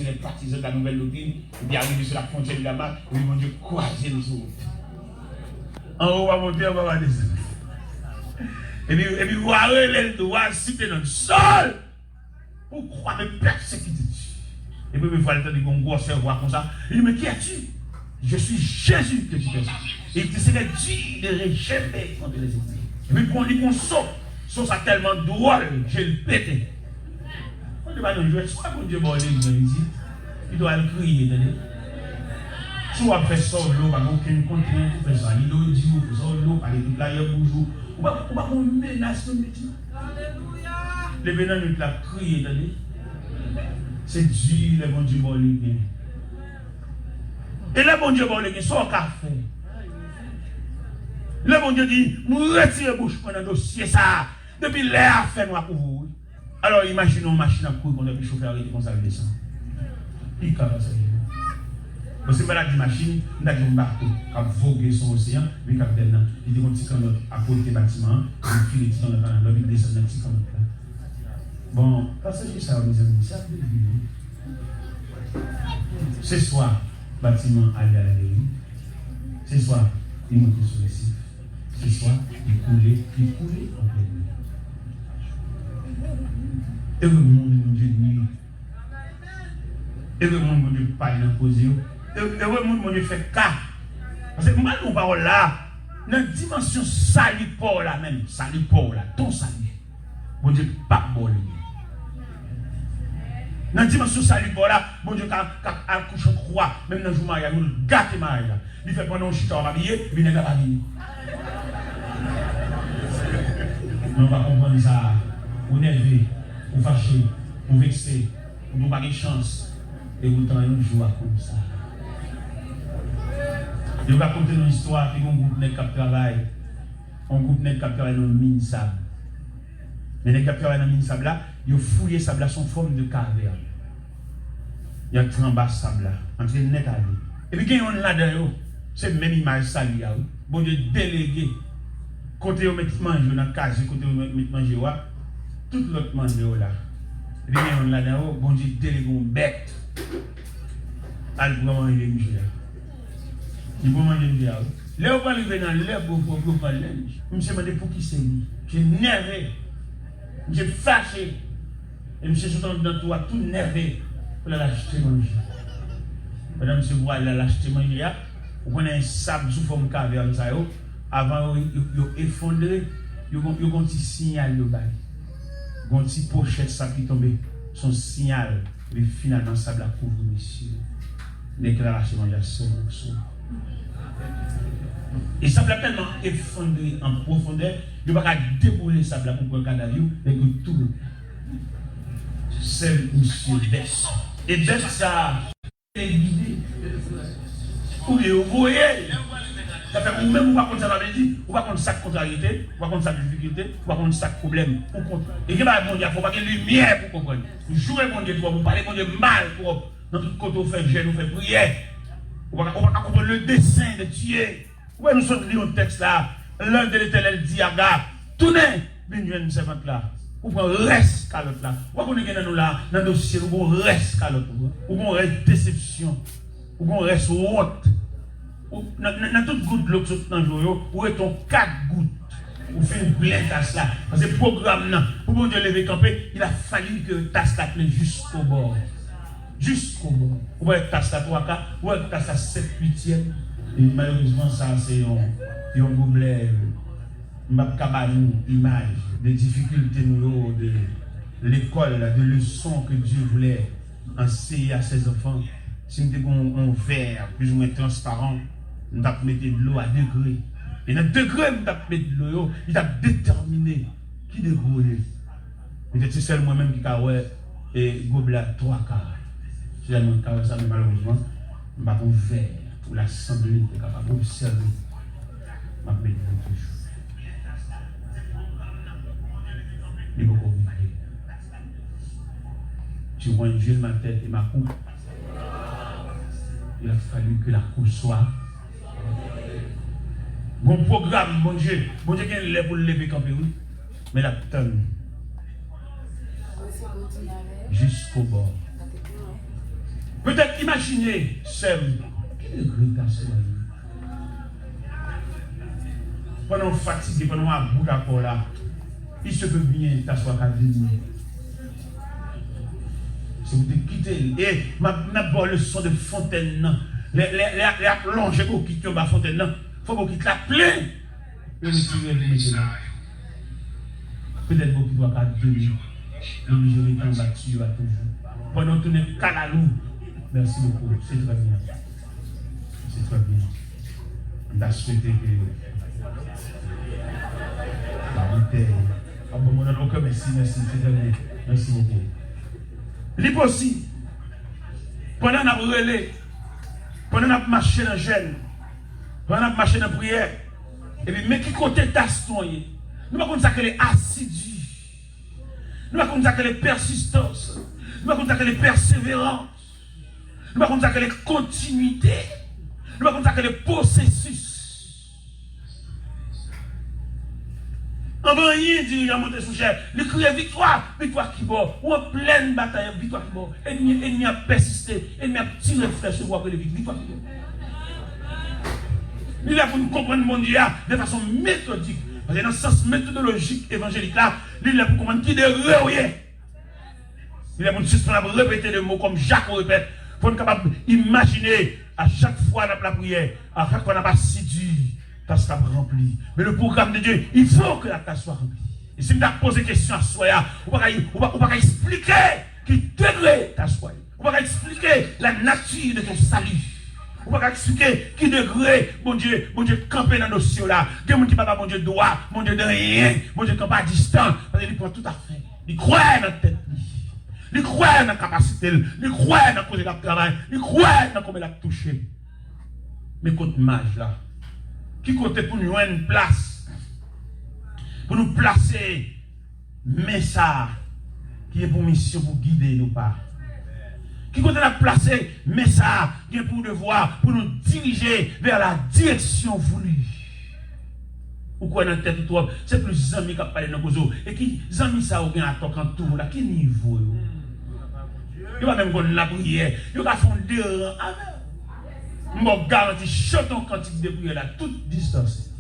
les partisans de la nouvelle doctrine, et puis arriver sur la frontière de là-bas, et puis mon Dieu croiser nous autres. En haut, on va monter, on va descendre. Et puis, vous allez le droit, citer notre sol, pour croire de persécuter. Et puis, il faut aller dans un gros cerveau comme ça. Il dit, mais qui es-tu? Je suis Jésus que tu persécutes. Et il serait dur de réchauffer contre les ennemis. Et puis, quand il dit qu'on saute, ça tellement drôle, j'ai le pété. On ne va pas nous jouer, soit pour Dieu, bon, il doit le crier, tenez. Soit après ça, l'eau, pas aucune contrainte, tout fait ça. Il doit dire, ça, l'eau, pas les tout là, il y a bonjour. On va pas menacer le métier. Les vénins nous l'a crié, tenez. C'est Dieu, le bon Dieu, bon, les bien. Et le bon Dieu, bon, les bien, ça, café. Le bon Dieu dit, nous retirons bouche pour un dossier, ça. Depuis l'air fait noir pour vous. Alors imaginons une machine à courir qu'on a pu chauffer arrêter comme ça descend. Il capable ça. Parce que voilà une machine, on a un bateau qui a vogué son océan, mais capitaine, il dit qu'on petit canotte à côté du bâtiment, il file dans le canal, il descend dans le petit canotte là. Bon, parce que ça, mes amis, ça veut dire. Ce soir, le bâtiment allait à la dérive. Ce soir, il montait sur le site. Ce soir, il coulait en pleine nuit. Et le monde, mon Dieu, nuit. Et le monde, mon Dieu, pas imposé. Et le monde, mon Dieu, fait cas. Parce que moi, nous parlons là, dans la dimension salipore là même, salipore là, ton salut. Mon Dieu, pas bon. Dans la dimension salipore là, mon Dieu, quand accouche en croix, même dans le jour mariage, nous gâtons mariage. Il fait pendant un chita, on va habiller, il n'est pas habillé. On va comprendre ça. Vous nervez, vous fâchez, vous vexez, vous n'avez pas de chance. Et vous travaillez un jour comme ça. Je vais raconter une histoire qui est un groupe de travail. Un groupe de travail dans le mine sable. Mais les travail dans le mine sable là, ils ont fouillé sable là sous forme de caverne. Il y a un bas sable là, entre net à lui. Et puis, quand on est là-dedans, c'est même image salie. Bon Dieu, délégué. Côté où on mange dans la case, côté où on mange, tout l'autre mange là. Et puis, on est là-dedans, bon Dieu, délégué une bête. Elle va manger une chose. Il va manger une chose. Là, on va arriver dans l'air pour parler. Je me suis demandé pour qui c'est lui. J'ai nervé. J'ai fâché. Et je me suis surtout dans toi, tout nervé. Pour l'acheter manger. Madame, monsieur, vous allez l'acheter manger. Vous prenez un sable sous forme de caverne. Avant, vous effondrez. Vous avez un petit signal. Vous avez un petit pochette sable qui tombe. Son signal. Et finalement, le sable a couvert, monsieur. Déclaration de la seule. Et ça a tellement effondré en profondeur, il ne va pas débouler le sable pour le cadavre, mais que tout le c'est monsieur baisse. Et baisse ça est guidé. Vous voyez, ça fait vous-même, vous ne pouvez pas dire, vous ne pouvez pas ça contrariété, vous ne pouvez pas ça difficulté, vous ne pouvez pas ça problème. Et qu'il va bon Dieu, il ne faut pas qu'il y ait lumière pour comprendre. Vous jouez bon Dieu, vous parlez bon Dieu mal pour dans tout côté, vous faites jeûne, vous faites prière. On va comprendre le dessein de Dieu. Oui, nous sommes lire un texte là. L'un de l'Éternel dit à Gab, tournez, venez une servante là. Ou prend reste calotte là. Ou qu'on est dans nous là, dans le dossier, ou qu'on reste calotte. Ou qu'on reste déception. Ou qu'on reste honte. Dans toute goutte de l'eau qui saute dans le jour, ou est ton 4 gouttes. Ou fait une pleine tasse là. Parce que le programme là, pour bon Dieu lever camper, il a fallu que tasse là pleine jusqu'au bord. Jusqu'au bord. Ou être tasse là 3 quarts, ou être tasse là 7 8e. Et malheureusement, ça c'est un problème. Je une image des difficultés de l'école, de leçons que Dieu voulait enseigner à ses enfants. Si nous avons un verre plus ou moins transparent, nous avons mis de l'eau à degré. Et dans le degré, nous avons mis de l'eau, il a déterminé qui déroule. Peut-être c'est seul moi-même qui a et gobelet 3 quarts. Si j'ai un cas ça, mais malheureusement, nous avons un verre pour l'assemblée qui est capable d'observer. Je vais mettre toujours. Mais beaucoup oublié. Tu vois une jeune ma tête et ma coupe. Il a fallu que la coupe soit. Bon programme, mon Dieu. Mon Dieu, qui est pour le lever camper, oui. Mais la tonne. Jusqu'au bord. Peut-être imaginez, sœur, quel degré t'assoyer. Pendant fatigué, pendant un bout d'accord là, il se peut bien t'asseoir à venir. Si vous te quittez, et ma le son de fontaine, les plongées pour quitter ma fontaine, il faut qu'on quitte la pleine. Et vous tirez, peut-être vous qui doit pas donner, l'obligé de temps battu à toujours. Pendant tout le calalou, merci beaucoup, c'est très bien. C'est très bien. On a souhaité que la bouteille. Ah bon, mon nom, merci, c'est très bien. Merci beaucoup. Libre aussi, pendant qu'on a relais, pendant qu'on a marché dans le jeûne, pendant qu'on a marché dans la prière, et puis, mais qui côté taston, nous ne pouvons pas dire assidu, nous ne pouvons pas dire persistance, nous ne pouvons pas dire persévérance, nous ne pouvons pas dire continuité, nous ne pouvons pas dire processus. On va rien dire à monter sous chair. Le cri victoire, victoire qui va. Ou en pleine bataille, victoire qui va. Ennemi a persisté, ennemi a tiré flèche sur voir que le victoire qui va. Il est là pour nous comprendre mon Dieu de façon méthodique. Parce que dans le sens méthodologique évangélique là, il est là pour comprendre qui de rien. Il est là pour nous suspendre, répéter le mot comme Jacques répète. Pour nous capable d'imaginer à chaque fois dans la prière, à chaque fois dans la assidu. Tasse sera remplie. Mais le programme de Dieu, il faut que la tasse soit remplie. Et si vous avez posé question à Soya, on ne va pas expliquer qui degré ta soie. On ne va pas expliquer la nature de ton salut. On ne va pas expliquer qui degré, mon Dieu, camper dans nos cieux là. Il y a des gens qui ne pas mon Dieu droit, mon Dieu de rien, mon Dieu campe à distance. Parce qu'il prend tout à fait. Il croit dans la tête. Il croit dans la capacité. Il croit dans le côté de travail. Il croit dans comment il a touché. Mais contre mage là. Qui compte pour nous une place, pour nous placer, mais ça, qui est pour mission pour guider nos pas. Qui compte la placer, mais ça, qui est pour devoir, pour nous diriger vers la direction voulue. Ou quoi dans la tête de toi, c'est plus amis qui ont parlé dans nos réseaux. Et qui, amis ça, ou bien à toi quand tout, là, quel niveau? Il va même qu'on la prière, il va faire deux rangs. Je garantis chanton quantité de prière à toute distance.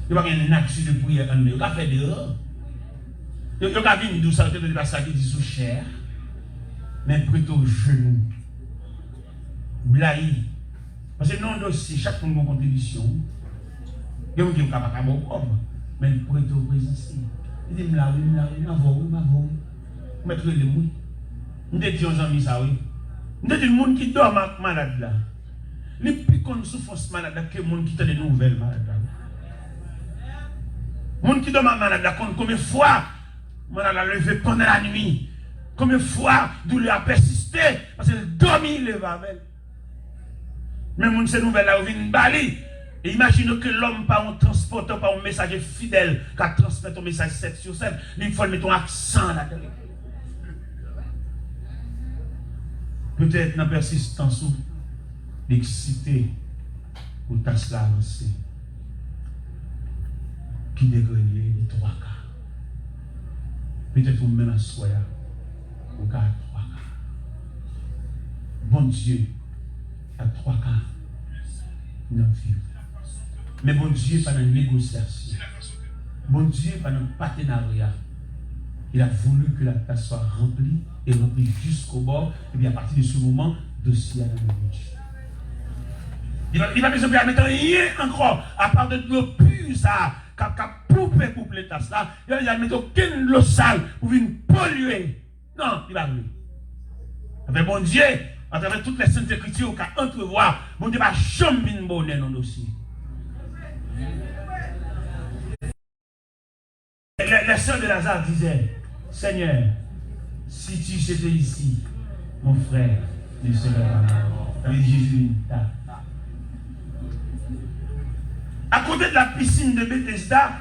Il n'y a pas une action de prière en nous. Il n'y a pas fait dehors. Il n'y a pas venir d'où ça te dit ça qui dit sous chair. Mais plutôt au genou. Blaï. Parce que non dossier, chaque monde a une contribution. Il y a des gens qui sont capables de faire mais plutôt au présence. Il dit, ma mettre les mouilles. Nous disons aux amis ça, oui. Nous disons, le monde qui dort malade là. Les plus qu'on souffrance malade que le monde qui a des nouvelles malades. Le monde qui dort malade, combien de fois malade a levé pendant la nuit, combien de fois douleur a persisté, parce qu'il dormit, il lève avec. Mais le monde ces nouvelles là, il vient bali. Et imaginez que l'homme pas un transporteur, pas un messager fidèle, qui transmet ton message 7 sur 7, il faut mettre ton accent là-dedans. Peut-être dans la persistance ou l'excité ou tâche la avancée qui dégrène les 3 cas. Peut-être même à soya ou cas à 3 cas. Bon Dieu à 3 cas dans la vie. Mais bon Dieu pas dans la négociation. Bon Dieu pas dans le partenariat. Il a voulu que la tasse soit remplie et remplie jusqu'au bord. Et bien à partir de ce moment, dossier à la Dieu. Il va besoin de mettre rien encore, à part de l'eau pure, ça, qui a poupé pour les tasses là. Il va mettre aucune eau sale pour venir polluer. Non, il va venir. Avec bon Dieu, à travers toutes les saintes écritures, qui a entrevoir, bon Dieu va jamais venir bonner dans le dossier. Les sœurs de Lazare disaient, Seigneur, si tu étais ici, mon frère ne serait pas mort. Avec Jésus, à côté de la piscine de Bethesda,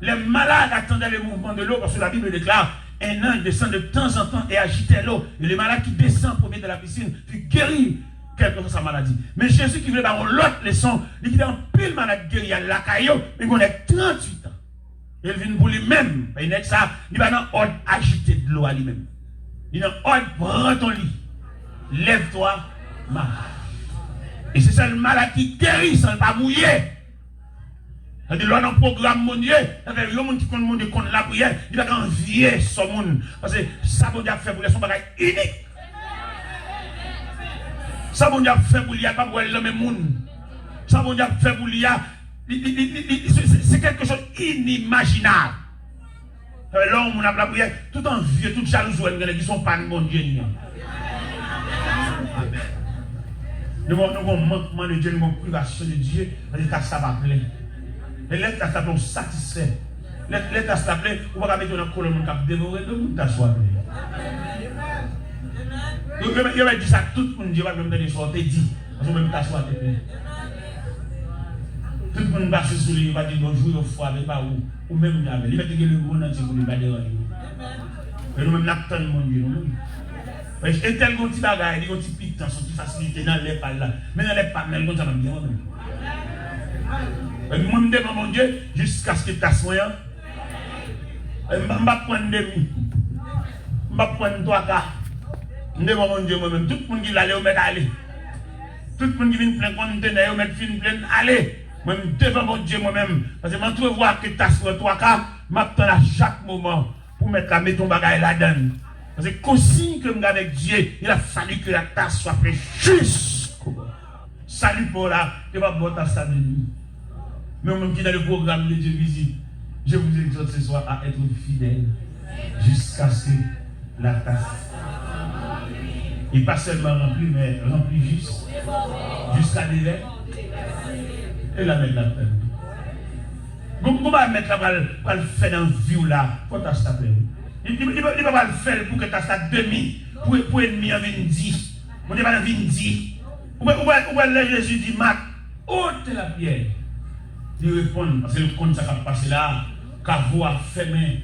les malades attendaient le mouvement de l'eau, parce que la Bible déclare, un ange descend de temps en temps et agitait l'eau. Et le malade qui descend pour venir de la piscine fut guéri quelque chose de sa maladie. Mais Jésus qui voulait avoir l'autre leçon, il dit en pile malade guéri à la caillou, mais il a 38 ans. Il vient pour lui-même. Il va dans l'ordre agité de l'eau à lui-même. Il est dans l'ordre prends ton lit. lève-toi, marche. Et c'est ça le malade qui guérit sans pas mouiller. C'est-à-dire, là, dans le programme mondial, il y a des gens qui connaissent la prière, il va envier ce monde. Parce que ça, bon Dieu fait pour les son bagage unique. Ça, bon Dieu fait pour lui, pas pour le même monde. Ça, bon Dieu fait pour lui, c'est quelque chose d'inimaginable. L'homme, on a la prière, tout envieux, tout jaloux, qui ne sont pas de mon Dieu. Nous avons un manquement de Dieu, nous avons une privation de Dieu, ça va plaire. Et l'être à s'appeler satisfait. L'être à s'appeler, on va mettre dans le colonne cap dévorer, tout le monde t'assoit. Il va dire ça, tout le monde dit, va même donner son te dit, parce que même t'assoit. Tout le monde va se soulever, il va dire bonjour, au foie, avec pas où, ou même jamais. Il va dire que le monde entier pour lui va déranger. Et nous-mêmes, nous attendons mon Dieu. Et tel qu'on dit bagaille, il y a un petit piquant, son petit facilité dans les pas là. Mais dans les pas, mais ça va bien. Et moi, je me demande mon Dieu, jusqu'à ce que tu as soigné. Je ne vais pas prendre demi. Je ne vais pas prendre 3 cas. Je me demande mon Dieu moi-même. Tout le monde qui allait, on met aller. Tout le monde qui vient plein conteneur, on met plein aller. Moi, je me demande mon Dieu moi-même. Parce que je trouve voir que tu as soigné 3 cas, je m'attends à chaque moment pour mettre ton bagage là-dedans. Parce que consigne que je avec Dieu, il a fallu que la tasse soit faite jusqu'au bout. Salut pour là, tu vas boire ta salut. Mais même qui dans le programme de Dieu visite, je vous exhorte ce soir à être fidèle jusqu'à ce que la tasse. Et pas seulement remplie, mais remplie juste. Jusqu'à l'éveil. Et la mettre là-dedans. Comment mettre là pour le faire dans la vie là, pour tasse ta peine. Il ne va pas le faire pour que tu aies demi, pour ennemi en vindi. On n'est pas dans vindi. Ou bien Jésus dit, Marc, ôte la pierre. Il répond, parce que le compte ça va passer là, car vous a fermé,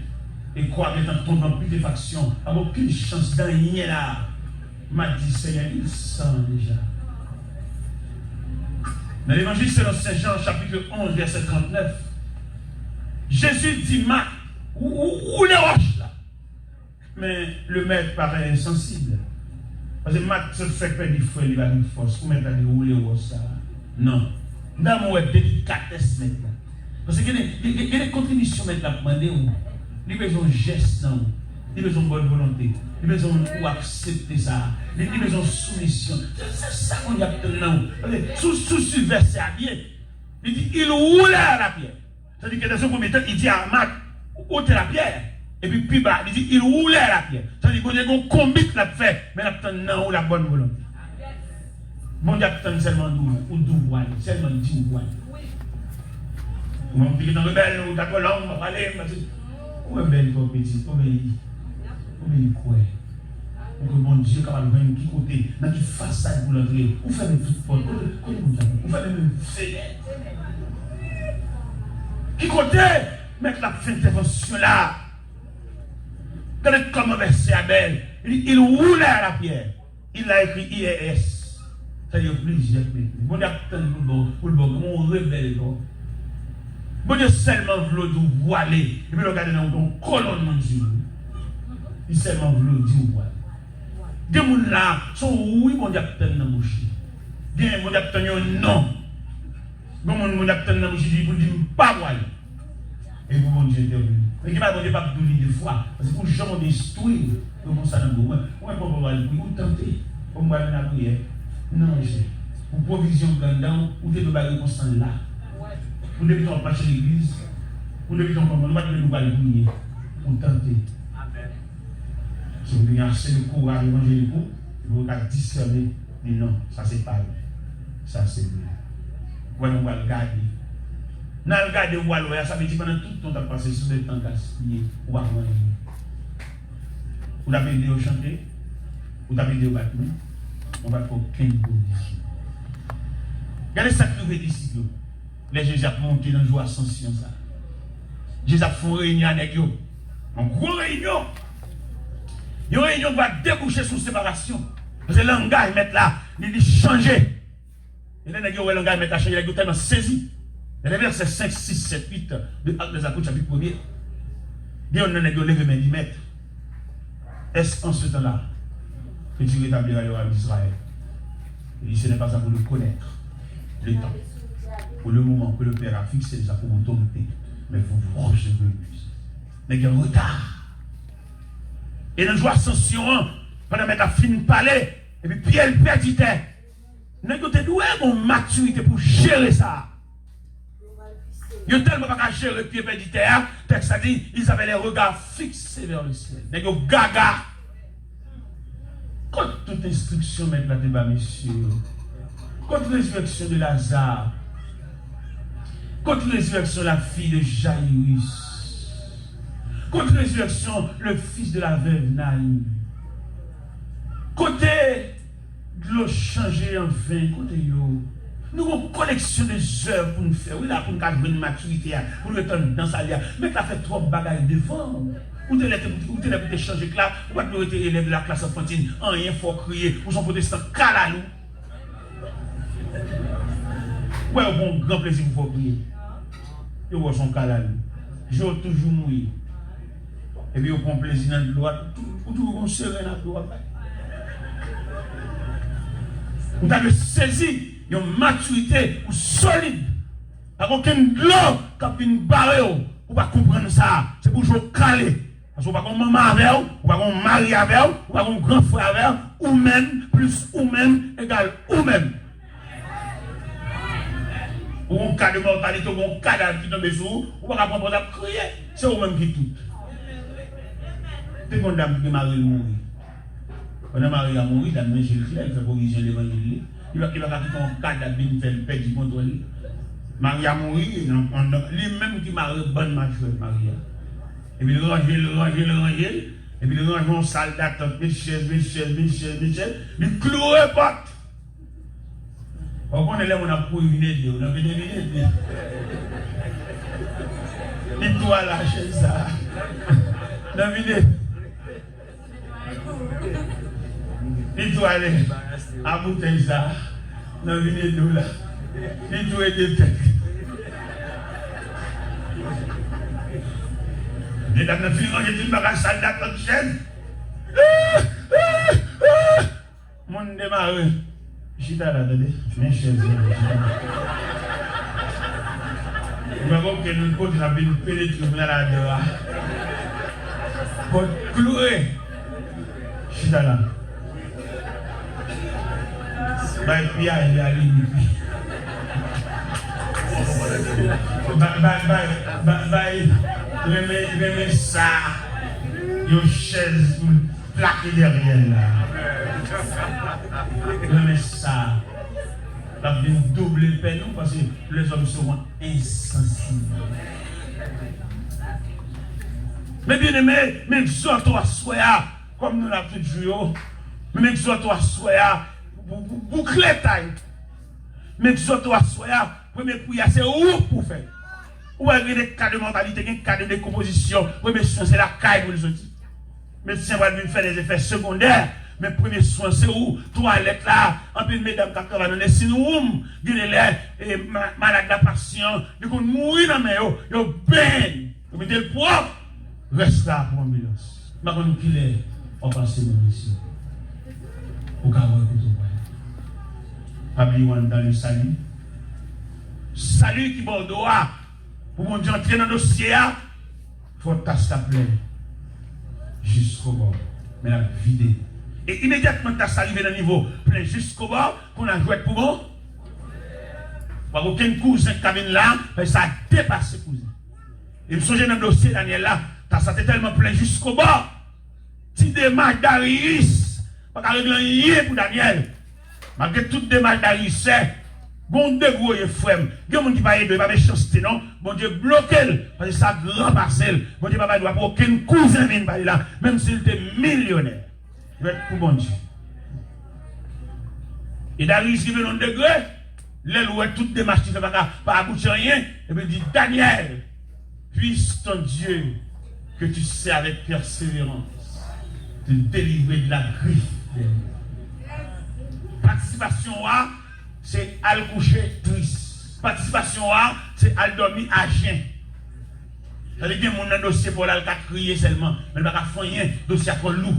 et quoi, étant tombé en putréfaction, n'a aucune chance d'en y là. M'a dit, Seigneur, il sent déjà. Dans l'évangile selon Saint Jean, chapitre 11, verset 39, Jésus dit, Marc, où les roches là? Mais le maître paraît insensible. Parce que Marc se fait perdre du feu, il va dire force. Comment il va dire où les roches ça? Non. Dans mon délicatesse maintenant. Parce qu'il y a des contributions maintenant pour demander où. Il y a besoin de gestes, il y a besoin de bonne volonté. Il y a besoin d'accepter ça. Il y a besoin de soumission. C'est ça qu'on y a besoin. Sous verset à bien. Il dit, il roule à la pierre. C'est-à-dire que dans ce premier temps, il dit à Marc, ôtez la pierre. Et puis, plus bas, il dit, il roule à la pierre. C'est-à-dire qu'il y a un combat qui l'a fait, mais il y a la bonne volonté. Mon Dieu attend seulement ou d'ouvrir, seulement d'ouvrir. Ou on dit dans le bel, ou d'accord, là, on va parler, où est belle pour petit, obéis quoi? Pour que mon Dieu capable de venir qui côté, dans qui façade pour l'entrée, ou faire une petite porte, ou faire une fenêtre. Qui côté, mettre la fin d'intervention là. Quand le comme verset Abel, il roule à la pierre. Il a écrit IRS. C'est-à-dire plusieurs pays. Bon Dieu attend pour le bon, on rebelle. Bon Dieu seulement veut nous voiler. Et puis regardez dans ton colonne mon Dieu. Il seulement veut nous voiler. Des gens là sont oui, mon Dieu attend dans mon chien. Bien, mon Dieu attend non. Mon Dieu attend dans mon chien, il dit pas voiler. Et pour mon Dieu intervenu. Mais qui va mon Dieu pas de l'idée de foi. Parce que pour les gens détruire, comment ça dans le monde. On est pas pour aller, vous tentez. Comme moi, la prière. Non, monsieur. Pour provision grandant, ou des bagages constant là. Vous devez pas chez l'église. Vous devez pas nous aller prier. Pour tenter. Si vous avez assez de courage évangélique, vous allez discerner. Mais non, ça c'est pas lui. Ça c'est lui. Vous allez le garder. Dans le garder, vous allez ça veut dire pendant tout le temps passé sur le temps gaspillé. Vous allez vous avez aidé au chanter. Vous avez aidé au bâtiment. On va faire aucune condition. Regardez ça que les disciples. Les Jésus a monté dans le jour ascension. Jésus a fait une réunion avec eux. Une grosse réunion. Une réunion qui va déboucher sur séparation. Parce que le langage met là, il dit changer. Et là, le langage met là, changer, il est tellement saisi. Et les versets 5, 6, 7, 8 de Actes des Apôtres, chapitre 1er. Il y a un levé, mais il dit, maître, est-ce en ce temps-là que tu rétabliras le royaume d'Israël. Il dit, ce n'est pas ça pour le connaître, le temps, pour le moment que le Père a fixé ça pour autorité, mais pour vous recevoir plus. Mais il y a un retard. Et dans la ascension, pendant que la fin de parler, et puis Pierre perdit. Nous avons une maturité pour gérer ça. Ils ont tellement pas gérer Pierre perdit. Le texte a dit, ils avaient les regards fixés vers le ciel. Ils ont gaga. Quand toute instruction maintenant débat, messieurs, contre résurrection de Lazare, contre résurrection de la fille de Jaïrus, contre résurrection le fils de la veuve Naïm, côté de l'eau changée en vin, côté yo, nous avons une collection de œuvres pour nous faire, oui là pour nous avoir une maturité, pour nous être dans sa lia, mais tu as fait trop de bagailles devant. Ou tu es changer classe, ou tu es élève de la classe enfantine, rien faut crier, ou son protestant calalou. Ouais, bon, grand plaisir pour vous prier. Vous voyez son calalou. Je vais toujours mourir. Et puis vous prenez plaisir dans le droit, ou toujours vous serez dans le droit. Vous avez saisi une maturité ou solide. Pas aucune gloire qui a une barrière. Vous ne pas comprendre ça. C'est pour jouer calé. Parce que vous ne pouvez pas maman avec vous, vous ne pouvez pas marier avec vous, vous ne pouvez pas grand frère avec vous, ou même, plus ou même, égale ou même. Ou un cas de mortalité, ou un cadavre qui tombe sur vous, vous ne pouvez pas prendre à crier. C'est vous-même qui tout. C'est une dame qui marie mourir. Quand on marie à mourir, il a mangé le clé, il fait corriger l'évangile. Il va quitter un cadavre, il fait le père du contrôle. Marie a mourir, lui-même qui marie, bonne majorité Maria. Et puis il range, et puis il range en salle d'attente, Michel, il cloue les portes. On est là, on a pour une idée, on a fait des idées. Et toi là, chez ça. On a vidé. Et toi allez, à bouteille ça. On a vidé nous là. Et toi est des têtes. Et dans le film, il y a une bagage salle d'attente chaîne. Mon démarre. Je suis là, attendez. Mes chers amis. Nous avons que nous avons une pénétrer dans la dehors. Pour clouer. Je suis là. Pierre, il est allé. Remets ça, une chaise plaquée derrière là. Remets ça. La vie double peine parce que les hommes seront insensibles. Mais bien aimé, mais exhorte à soya, comme nous l'avons fait jouer, mais exhorte à soya, boucler taille. Mais exhorte à soya, premier prière, c'est où pour faire. Ou avez des cas de mentalité, des cas de décomposition. Premier soin, c'est la caille pour les autres. Médecin va venir faire des effets secondaires. Mais premier soin, c'est où? Toilette là, en plus de mesdames qui travaillent dans les syndromes, les malades de la patient, ils vont mourir dans les mains, ils baignent. Vous mettez le propre, reste là pour l'ambulance. Maintenant, nous qui l'est, on passe même ici. Au cas où écoutez. Abliwan dans le salut. Salut qui bordeaux. Pour mon Dieu entrer dans le dossier, il faut tasser la plaie jusqu'au bord. Mais la vider. Et immédiatement, tasse arrivé dans le niveau plein jusqu'au bord, qu'on a joué pour bon. Pas aucun cousin qui vient là, ça a dépassé cousin. Et je me souviens dans le dossier, Daniel là, tasse était tellement plein jusqu'au bord. Si démarche d'Arius, pas qu'à régler rien pour Daniel. Malgré toute démarche d'Arius, c'est. Bon Dieu, gros frère, il y a des gens qui ne va pas méchanceté, non? Bon Dieu, bloquez, parce que ça grand parcelle. Bon Dieu, papa, il ne doit pas aucun cousin venir là, même s'il était millionnaire. Il va être pour bon Dieu. Et Darius qui veut dans le degré, l'aile où toute démarche qui ne fait pas aboutir à rien, et puis il dit, Daniel, puisse ton Dieu, que tu sais avec persévérance, te délivrer de la griffe. Participation à c'est à le coucher triste. Participation à, c'est à le dormir à jeun. Ça veut dire que mon dossier pour la crier seulement, mais il ne va pas faire rien, dossier à loup.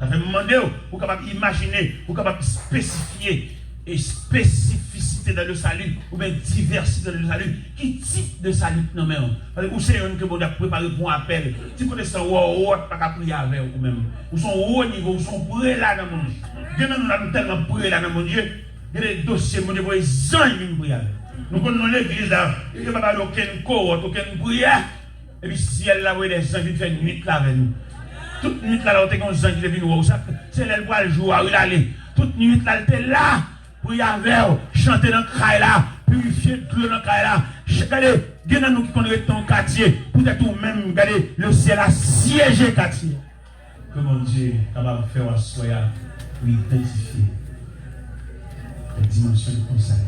Ça fait demander, vous capable d'imaginer, vous capable de spécifier et spécificité dans le salut, ou bien diversité dans le salut. Qui type de salut non mais ou c'est un que vous avez préparé pour un appel. Si vous connaissez ou pas qu'à prier avec vous-même. Ou sont au haut niveau, ou sont prêts là dans mon Dieu. Dieu nous a tellement prêts là dans mon Dieu. Il y a des dossiers, mon Dieu, pour les ans qui prier. Nous connaissons l'église là, il n'y a pas aucune cohorte, aucune prière. Et puis si elle a des gens qui font une nuit là avec nous. Toute nuit là, on a des gens qui viennent voir ça. C'est elle qui joue à aller. Toute nuit là, elle était là. Prier avec, chanter dans le crail là, purifier de l'eau dans le crail là. Regardez, il y a nous qui connaissons ton quartier, peut-être ou même, regardez, le ciel a siégé quartier. Comment Dieu est capable de faire assoya pour identifier les dimensions de ton salut.